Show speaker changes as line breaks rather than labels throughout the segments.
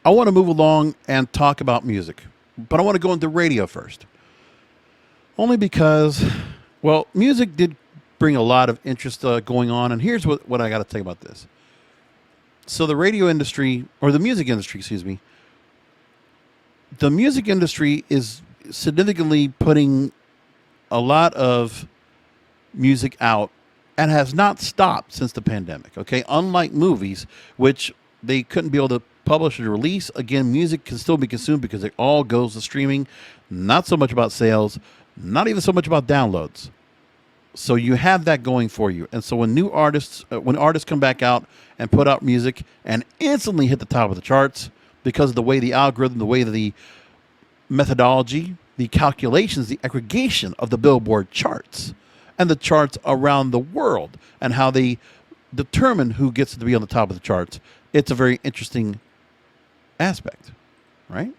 I want to move along and talk about music, but I want to go into radio first. Only because, well, music did bring a lot of interest going on, and here's what I got to tell you about this. So the radio industry, or the music industry, excuse me, the music industry is significantly putting a lot of music out and has not stopped since the pandemic. Okay, unlike movies, which they couldn't be able to publish or release. Again, music can still be consumed because it all goes to streaming. Not so much about sales, not even so much about downloads. So you have that going for you. And so when artists come back out and put out music and instantly hit the top of the charts because of the way the algorithm, the way the methodology, the calculations, the aggregation of the Billboard charts and the charts around the world and how they determine who gets to be on the top of the charts, it's a very interesting aspect, right?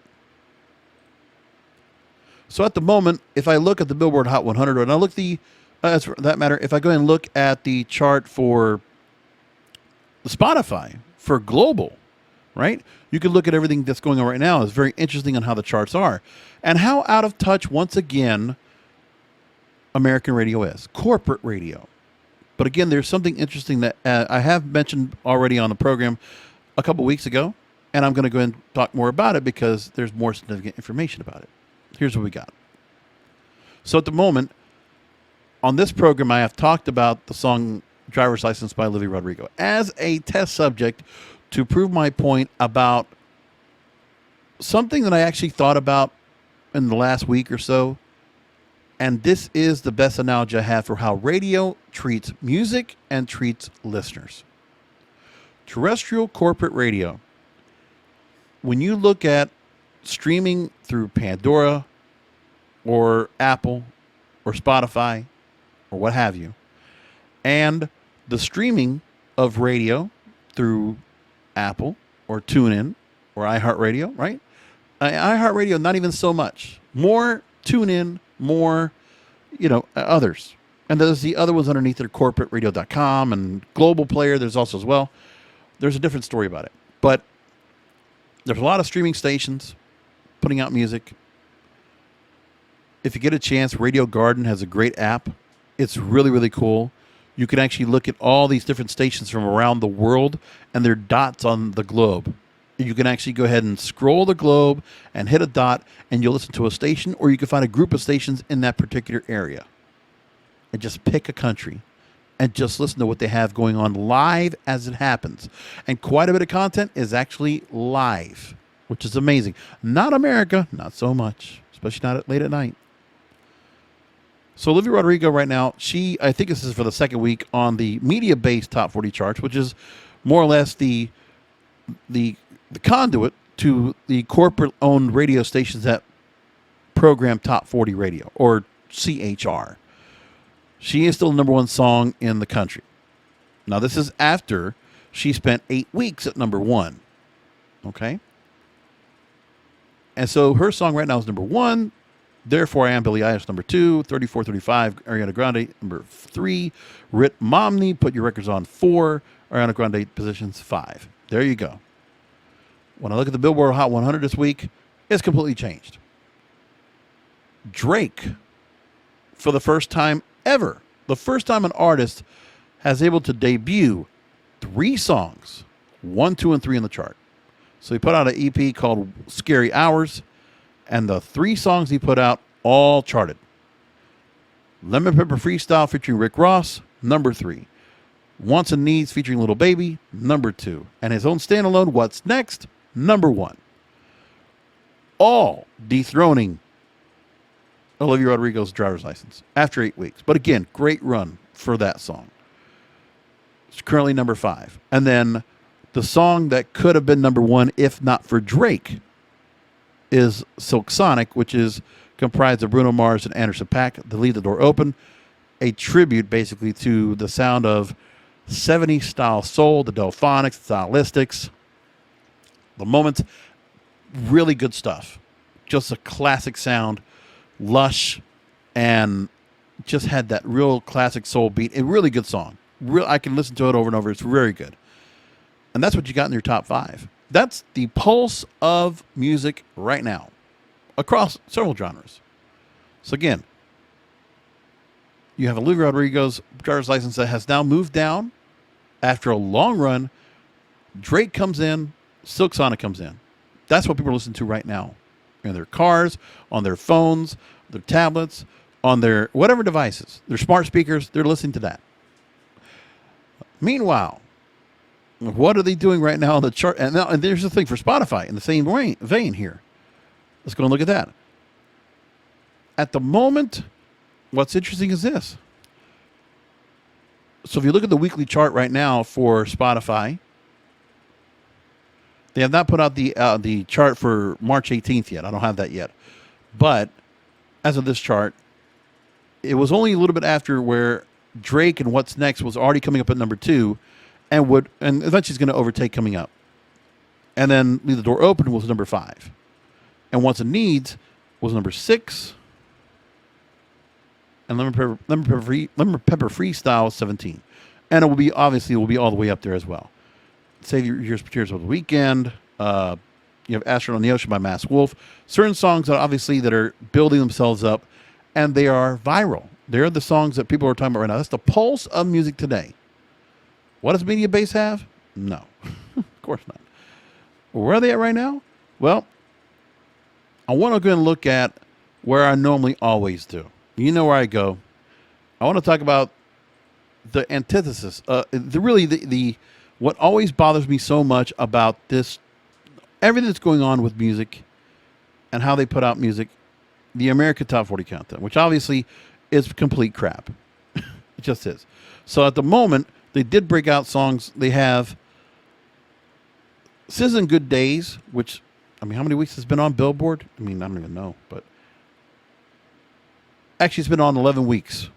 So at the moment, if I look at the Billboard Hot 100, and I look as for that matter, if I go and look at the chart for Spotify for global, right? You can look at everything that's going on right now. It's very interesting on how the charts are and how out of touch, once again, American radio is, corporate radio. But again, there's something interesting that I have mentioned already on the program a couple weeks ago, and I'm going to go and talk more about it because there's more significant information about it. Here's what we got. So at the moment, on this program, I have talked about the song Driver's License by Olivia Rodrigo as a test subject to prove my point about something that I actually thought about in the last week or so. And this is the best analogy I have for how radio treats music and treats listeners. Terrestrial corporate radio, when you look at streaming through Pandora or Apple or Spotify or what have you, and the streaming of radio through Apple or TuneIn or iHeartRadio, right? iHeartRadio, not even so much. More TuneIn, more, others. And there's the other ones underneath there, corporateradio.com and Global Player. There's also as well. There's a different story about it. But there's a lot of streaming stations putting out music. If you get a chance, Radio Garden has a great app. It's really, really cool. You can actually look at all these different stations from around the world, and they're dots on the globe. You can actually go ahead and scroll the globe and hit a dot, and you'll listen to a station, or you can find a group of stations in that particular area. And just pick a country and just listen to what they have going on live as it happens. And quite a bit of content is actually live, which is amazing. Not America, not so much, especially not late at night. So Olivia Rodrigo right now, I think this is for the second week on the media-based top 40 charts, which is more or less the conduit to the corporate-owned radio stations that program top 40 radio, or CHR. She is still the number one song in the country. Now, this is after she spent 8 weeks at number one. Okay? And so her song right now is number one. Therefore, I Am Billie Eilish, number 2. 34-35, Ariana Grande, number 3. Rit Momney, Put Your Records On, 4. Ariana Grande, positions 5. There you go. When I look at the Billboard Hot 100 this week, it's completely changed. Drake, for the first time ever, the first time an artist has able to debut 3 songs, 1, 2, and 3 in the chart. So he put out an EP called Scary Hours, and the 3 songs he put out all charted. Lemon Pepper Freestyle featuring Rick Ross, number 3. Wants and Needs featuring Little Baby, number 2. And his own standalone, What's Next, number 1. All dethroning Olivia Rodrigo's Driver's License after 8 weeks. But again, great run for that song. It's currently number 5. And then the song that could have been number 1 if not for Drake is Silk Sonic, which is comprised of Bruno Mars and Anderson .Paak, The Leave the Door Open, a tribute basically to the sound of 70s style soul, the Delphonics, the Stylistics, the Moments. Really good stuff. Just a classic sound, lush, and just had that real classic soul beat. A really good song. I can listen to it over and over. It's very good. And that's what you got in your top 5. That's the pulse of music right now across several genres. So again, you have Olivia Rodrigo's driver's license that has now moved down after a long run. Drake comes in, Silk Sonic comes in. That's what people are listening to right now in their cars, on their phones, their tablets, on their whatever devices, their smart speakers. They're listening to that. Meanwhile, what are they doing right now on the chart? And there's the thing for Spotify in the same vein here. Let's go and look at that. At the moment, what's interesting is this. So if you look at the weekly chart right now for Spotify, they have not put out the chart for March 18th yet. I don't have that yet. But as of this chart, it was only a little bit after where Drake and What's Next was already coming up at number 2 and eventually is going to overtake coming up. And then Leave the Door Open was number 5. And Wants and Needs was number 6. And Lemon Pepper Freestyle was 17. And it will be all the way up there as well. Save Your Tears over the Weekend. You have Astronaut on the Ocean by Masked Wolf. Certain songs that are building themselves up, and they are viral. They're the songs that people are talking about right now. That's the pulse of music today. What does Media Base have? No, of course not. Where are they at right now? Well, I want to go and look at where I normally always do. You know where I go. I want to talk about the antithesis. What always bothers me so much about this, everything that's going on with music and how they put out music, the America Top 40 Countdown, which obviously is complete crap. It just is. So at the moment, they did break out songs. They have Citizen Good Days, which, how many weeks has it been on Billboard? I don't even know, but actually it's been on 11 weeks.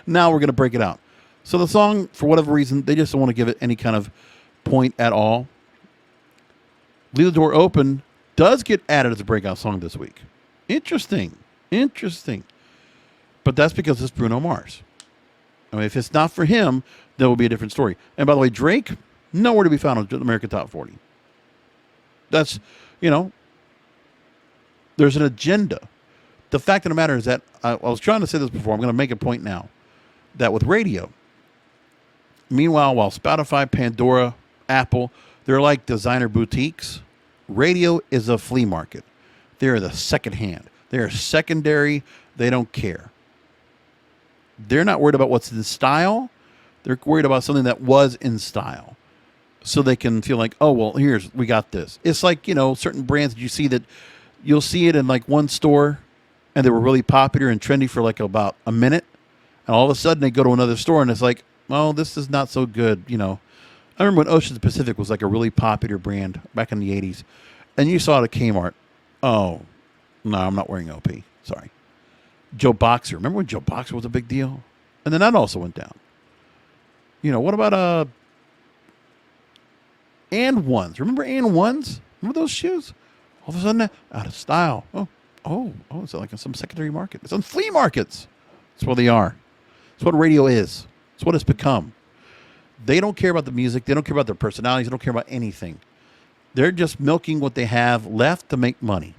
Now we're going to break it out. So the song, for whatever reason, they just don't want to give it any kind of point at all. Leave the Door Open does get added as a breakout song this week. Interesting. But that's because it's Bruno Mars. If it's not for him, that will be a different story. And by the way, Drake, nowhere to be found on the American Top 40. That's, there's an agenda. The fact of the matter is that, I was trying to say this before, I'm going to make a point now, that with radio, meanwhile, while Spotify, Pandora, Apple, they're like designer boutiques, radio is a flea market. They're the second hand. They're secondary. They don't care. They're not worried about what's in style. They're worried about something that was in style. So they can feel like, oh, well, we got this. It's like, certain brands that you see that you'll see it in like one store and they were really popular and trendy for like about a minute. And all of a sudden they go to another store and it's like, oh, this is not so good. I remember when Oceans Pacific was like a really popular brand back in the 80s. And you saw it at Kmart. Oh, no, I'm not wearing OP. Sorry. Joe Boxer. Remember when Joe Boxer was a big deal? And then that also went down. What about And Ones? Remember And Ones? Remember those shoes? All of a sudden, out of style. Oh, it's like in some secondary market. It's on flea markets. That's what they are. It's what radio is. It's what it's become. They don't care about the music. They don't care about their personalities. They don't care about anything. They're just milking what they have left to make money.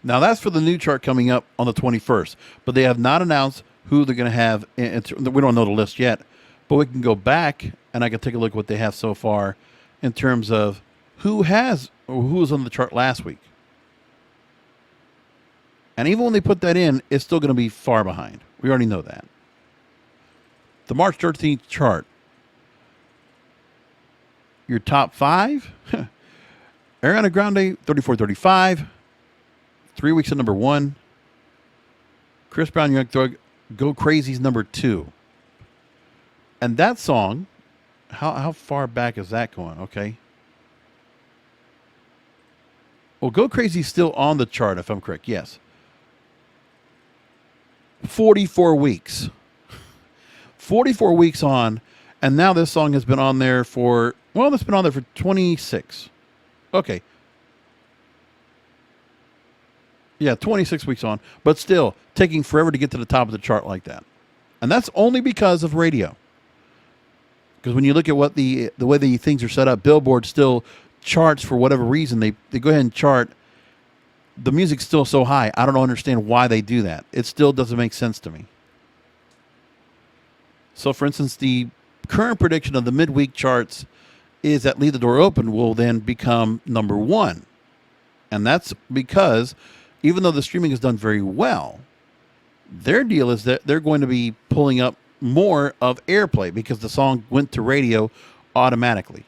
Now, that's for the new chart coming up on the 21st. But they have not announced who they're going to have. We don't know the list yet. But we can go back, and I can take a look at what they have so far in terms of who was on the chart last week. And even when they put that in, it's still going to be far behind. We already know that. The March 13th chart. Your top 5. Ariana Grande, 34-35. 3 weeks at number 1. Chris Brown, Young Thug, Go Crazy's number 2. And that song, how far back is that going? Okay. Well, Go Crazy's still on the chart, if I'm correct. Yes. 44 weeks. 44 weeks on, and now this song has been on there for, it's been on there for 26. Okay. Yeah, 26 weeks on, but still taking forever to get to the top of the chart like that. And that's only because of radio. Because when you look at what the way the things are set up, Billboard still charts for whatever reason. They go ahead and chart. The music's still so high. I don't understand why they do that. It still doesn't make sense to me. So, for instance, the current prediction of the midweek charts is that Leave the Door Open will then become number one. And that's because even though the streaming has done very well, their deal is that they're going to be pulling up more of airplay because the song went to radio automatically.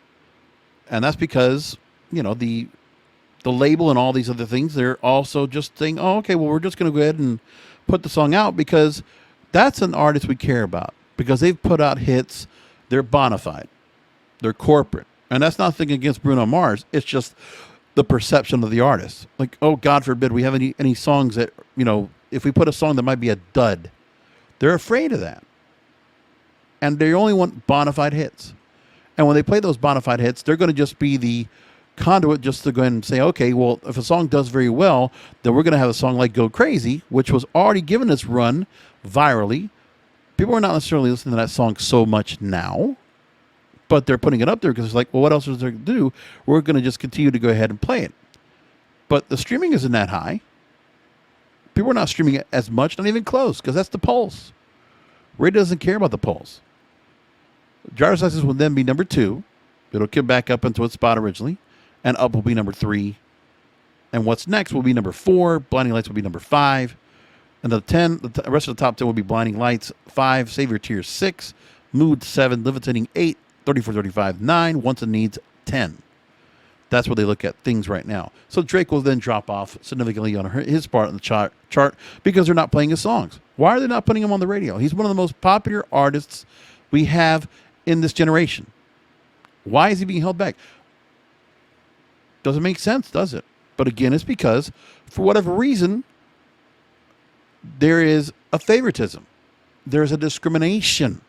And that's because, the label and all these other things, they're also just saying, oh, okay, well, we're just going to go ahead and put the song out because that's an artist we care about because they've put out hits. They're bonafide. They're corporate. And that's nothing against Bruno Mars. It's just the perception of the artist. Like, oh, God forbid we have any songs that, if we put a song that might be a dud, they're afraid of that. And they only want bonafide hits. And when they play those bonafide hits, they're going to just be the conduit just to go ahead and say, okay, well, if a song does very well, then we're going to have a song like Go Crazy, which was already given its run virally. People are not necessarily listening to that song so much now, but they're putting it up there because it's like, well, what else is there to do? We're going to just continue to go ahead and play it. But the streaming isn't that high. People are not streaming it as much, not even close, because that's the pulse. Radio doesn't care about the pulse. Driver's License will then be number 2. It'll come back up into its spot originally. And Up will be number 3. And What's Next will be number 4. Blinding Lights will be number 5. And the rest of the top 10 will be Blinding Lights 5, Save Your Tears 6, Mood 7, Levitating 8, 3435 9, Wants and Needs 10. That's where they look at things right now. So Drake will then drop off significantly on his part on the chart because they're not playing his songs. Why are they not putting him on the radio? He's one of the most popular artists we have in this generation. Why is he being held back? Doesn't make sense, does it? But again, it's because for whatever reason, there is a favoritism. There's a discrimination.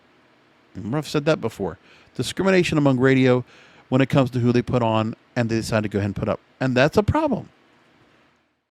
Remember, I've said that before. Discrimination among radio when it comes to who they put on and they decide to go ahead and put up. And that's a problem.